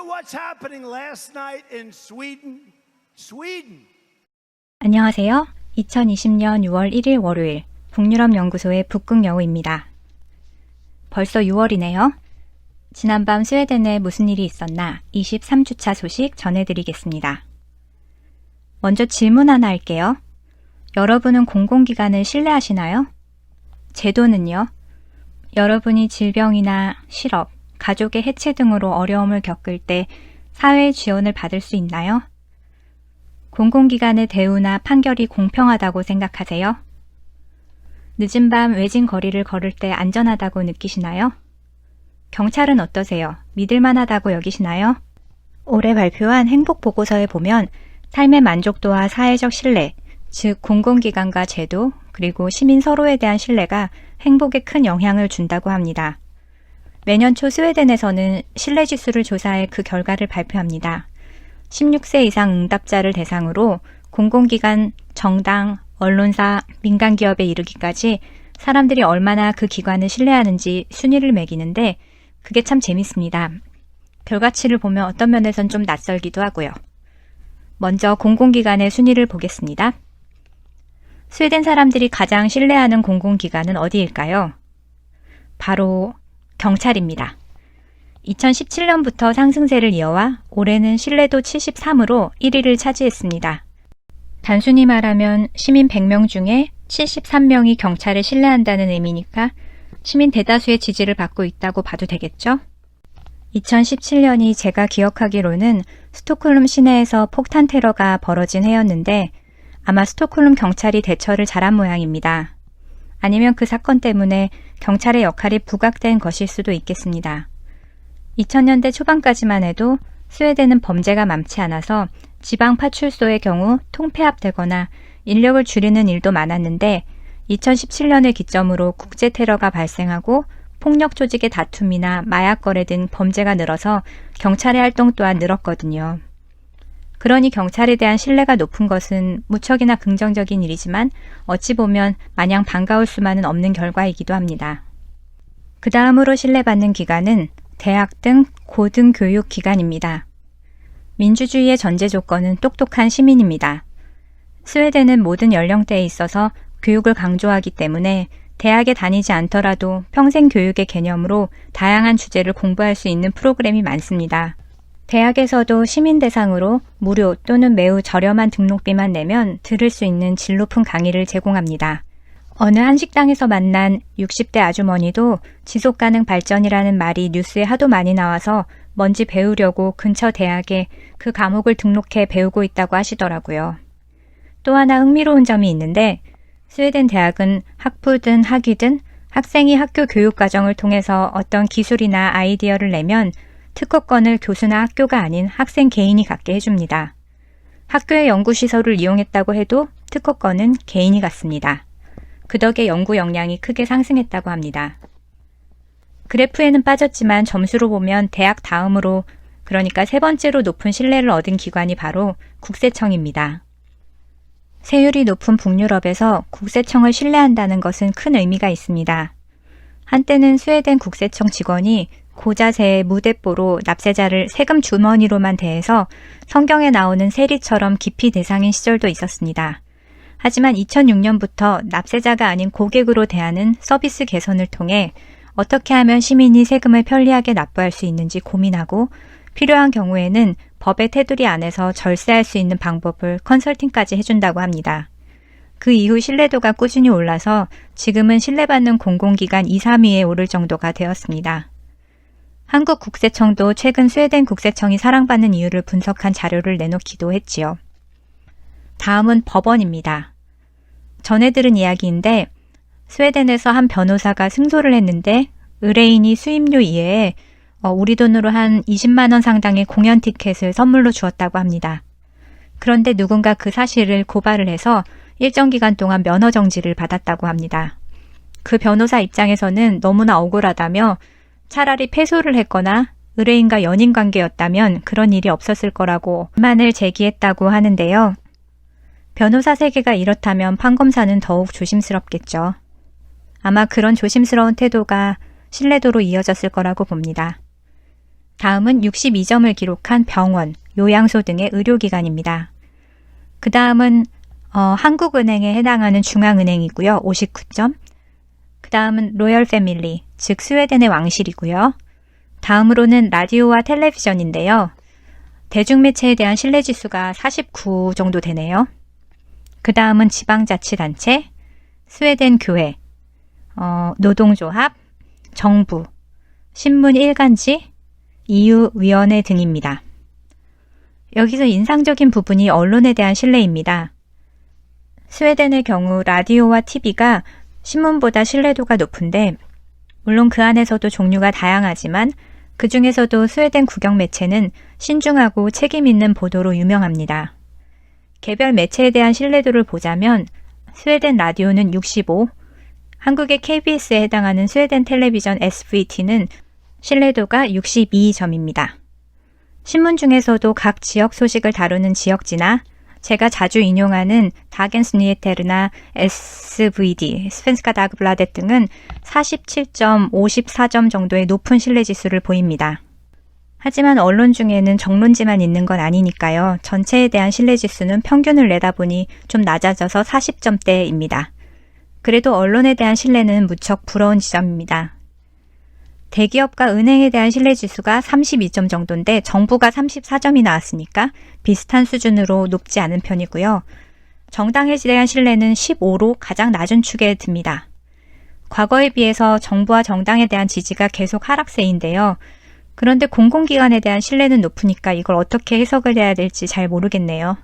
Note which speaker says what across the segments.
Speaker 1: to what's happening last night in Sweden? Sweden.
Speaker 2: 안녕하세요. 2020년 6월 1일 월요일 북유럽 연구소의 북극여우입니다. 벌써 6월이네요. 지난밤 스웨덴에 무슨 일이 있었나 23주차 소식 전해드리겠습니다. 먼저 질문 하나 할게요. 여러분은 공공기관을 신뢰하시나요? 제도는요? 여러분이 질병이나 실업, 가족의 해체 등으로 어려움을 겪을 때 사회의 지원을 받을 수 있나요? 공공기관의 대우나 판결이 공평하다고 생각하세요? 늦은 밤 외진 거리를 걸을 때 안전하다고 느끼시나요? 경찰은 어떠세요? 믿을만하다고 여기시나요? 올해 발표한 행복보고서에 보면 삶의 만족도와 사회적 신뢰, 즉 공공기관과 제도, 그리고 시민 서로에 대한 신뢰가 행복에 큰 영향을 준다고 합니다. 매년 초 스웨덴에서는 신뢰지수를 조사해 그 결과를 발표합니다. 16세 이상 응답자를 대상으로 공공기관, 정당, 언론사, 민간기업에 이르기까지 사람들이 얼마나 그 기관을 신뢰하는지 순위를 매기는데 그게 참 재밌습니다. 결과치를 보면 어떤 면에선 좀 낯설기도 하고요. 먼저 공공기관의 순위를 보겠습니다. 스웨덴 사람들이 가장 신뢰하는 공공기관은 어디일까요? 바로 경찰입니다. 2017년부터 상승세를 이어와 올해는 신뢰도 73으로 1위를 차지했습니다. 단순히 말하면 시민 100명 중에 73명이 경찰을 신뢰한다는 의미니까 시민 대다수의 지지를 받고 있다고 봐도 되겠죠? 2017년이 제가 기억하기로는 스톡홀름 시내에서 폭탄 테러가 벌어진 해였는데 아마 스톡홀름 경찰이 대처를 잘한 모양입니다. 아니면 그 사건 때문에 경찰의 역할이 부각된 것일 수도 있겠습니다. 2000년대 초반까지만 해도 스웨덴은 범죄가 많지 않아서 지방 파출소의 경우 통폐합되거나 인력을 줄이는 일도 많았는데 2017년을 기점으로 국제 테러가 발생하고 폭력 조직의 다툼이나 마약 거래 등 범죄가 늘어서 경찰의 활동 또한 늘었거든요. 그러니 경찰에 대한 신뢰가 높은 것은 무척이나 긍정적인 일이지만 어찌 보면 마냥 반가울 수만은 없는 결과이기도 합니다. 그 다음으로 신뢰받는 기관은 대학 등 고등교육기관입니다. 민주주의의 전제 조건은 똑똑한 시민입니다. 스웨덴은 모든 연령대에 있어서 교육을 강조하기 때문에 대학에 다니지 않더라도 평생 교육의 개념으로 다양한 주제를 공부할 수 있는 프로그램이 많습니다. 대학에서도 시민 대상으로 무료 또는 매우 저렴한 등록비만 내면 들을 수 있는 질 높은 강의를 제공합니다. 어느 한식당에서 만난 60대 아주머니도 지속가능 발전이라는 말이 뉴스에 하도 많이 나와서 뭔지 배우려고 근처 대학에 그 과목을 등록해 배우고 있다고 하시더라고요. 또 하나 흥미로운 점이 있는데 스웨덴 대학은 학부든 학위든 학생이 학교 교육 과정을 통해서 어떤 기술이나 아이디어를 내면 특허권을 교수나 학교가 아닌 학생 개인이 갖게 해줍니다. 학교의 연구시설을 이용했다고 해도 특허권은 개인이 갖습니다. 그 덕에 연구 역량이 크게 상승했다고 합니다. 그래프에는 빠졌지만 점수로 보면 대학 다음으로 그러니까 세 번째로 높은 신뢰를 얻은 기관이 바로 국세청입니다. 세율이 높은 북유럽에서 국세청을 신뢰한다는 것은 큰 의미가 있습니다. 한때는 스웨덴 국세청 직원이 고자세의 무대뽀로 납세자를 세금 주머니로만 대해서 성경에 나오는 세리처럼 기피 대상인 시절도 있었습니다. 하지만 2006년부터 납세자가 아닌 고객으로 대하는 서비스 개선을 통해 어떻게 하면 시민이 세금을 편리하게 납부할 수 있는지 고민하고 필요한 경우에는 법의 테두리 안에서 절세할 수 있는 방법을 컨설팅까지 해준다고 합니다. 그 이후 신뢰도가 꾸준히 올라서 지금은 신뢰받는 공공기관 2, 3위에 오를 정도가 되었습니다. 한국 국세청도 최근 스웨덴 국세청이 사랑받는 이유를 분석한 자료를 내놓기도 했지요. 다음은 법원입니다. 전해 들은 이야기인데 스웨덴에서 한 변호사가 승소를 했는데 의뢰인이 수임료 이외에 우리 돈으로 한 20만 원 상당의 공연 티켓을 선물로 주었다고 합니다. 그런데 누군가 그 사실을 고발을 해서 일정 기간 동안 면허 정지를 받았다고 합니다. 그 변호사 입장에서는 너무나 억울하다며 차라리 패소를 했거나 의뢰인과 연인 관계였다면 그런 일이 없었을 거라고 불만을 제기했다고 하는데요. 변호사 세계가 이렇다면 판검사는 더욱 조심스럽겠죠. 아마 그런 조심스러운 태도가 신뢰도로 이어졌을 거라고 봅니다. 다음은 62점을 기록한 병원, 요양소 등의 의료기관입니다. 그 다음은 한국은행에 해당하는 중앙은행이고요. 59점. 그 다음은 로열 패밀리, 즉 스웨덴의 왕실이고요. 다음으로는 라디오와 텔레비전인데요. 대중매체에 대한 신뢰지수가 49 정도 되네요. 그 다음은 지방자치단체, 스웨덴 교회, 노동조합, 정부, 신문 일간지, EU위원회 등입니다. 여기서 인상적인 부분이 언론에 대한 신뢰입니다. 스웨덴의 경우 라디오와 TV가 신문보다 신뢰도가 높은데 물론 그 안에서도 종류가 다양하지만 그 중에서도 스웨덴 국영 매체는 신중하고 책임 있는 보도로 유명합니다. 개별 매체에 대한 신뢰도를 보자면 스웨덴 라디오는 65, 한국의 KBS에 해당하는 스웨덴 텔레비전 SVT는 신뢰도가 62점입니다. 신문 중에서도 각 지역 소식을 다루는 지역지나 제가 자주 인용하는 다겐스 니에테르나 SVD, 스펜스카 다그블라데 등은 47점, 54점 정도의 높은 신뢰지수를 보입니다. 하지만 언론 중에는 정론지만 있는 건 아니니까요. 전체에 대한 신뢰지수는 평균을 내다보니 좀 낮아져서 40점대입니다. 그래도 언론에 대한 신뢰는 무척 부러운 지점입니다. 대기업과 은행에 대한 신뢰지수가 32점 정도인데 정부가 34점이 나왔으니까 비슷한 수준으로 높지 않은 편이고요. 정당에 대한 신뢰는 15로 가장 낮은 축에 듭니다. 과거에 비해서 정부와 정당에 대한 지지가 계속 하락세인데요. 그런데 공공기관에 대한 신뢰는 높으니까 이걸 어떻게 해석을 해야 될지 잘 모르겠네요.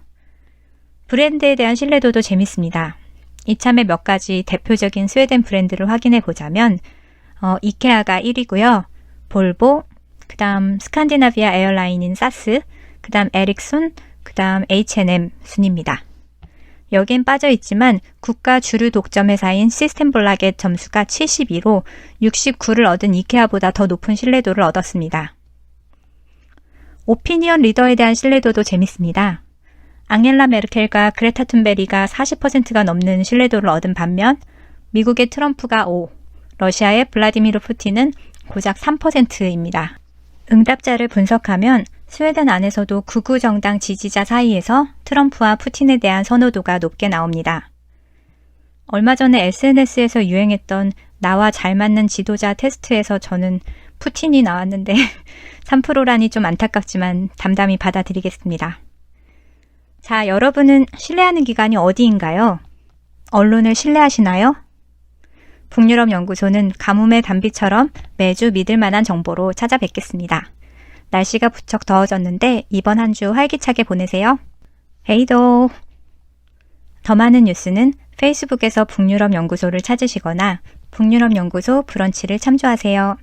Speaker 2: 브랜드에 대한 신뢰도도 재밌습니다. 이참에 몇 가지 대표적인 스웨덴 브랜드를 확인해 보자면 이케아가 1위고요. 볼보, 그 다음 스칸디나비아 에어라인인 사스, 그 다음 에릭손, 그 다음 H&M 순입니다. 여긴 빠져있지만 국가 주류 독점 회사인 시스템블락의 점수가 72로 69를 얻은 이케아보다 더 높은 신뢰도를 얻었습니다. 오피니언 리더에 대한 신뢰도도 재밌습니다. 앙겔라 메르켈과 그레타 툰베리가 40%가 넘는 신뢰도를 얻은 반면 미국의 트럼프가 5, 러시아의 블라디미르 푸틴은 고작 3%입니다. 응답자를 분석하면 스웨덴 안에서도 극우 정당 지지자 사이에서 트럼프와 푸틴에 대한 선호도가 높게 나옵니다. 얼마 전에 SNS에서 유행했던 나와 잘 맞는 지도자 테스트에서 저는 푸틴이 나왔는데 3%라니 좀 안타깝지만 담담히 받아들이겠습니다. 자, 여러분은 신뢰하는 기관이 어디인가요? 언론을 신뢰하시나요? 북유럽 연구소는 가뭄의 단비처럼 매주 믿을 만한 정보로 찾아뵙겠습니다. 날씨가 부쩍 더워졌는데 이번 한 주 활기차게 보내세요. 헤이도! 더 많은 뉴스는 페이스북에서 북유럽 연구소를 찾으시거나 북유럽 연구소 브런치를 참조하세요.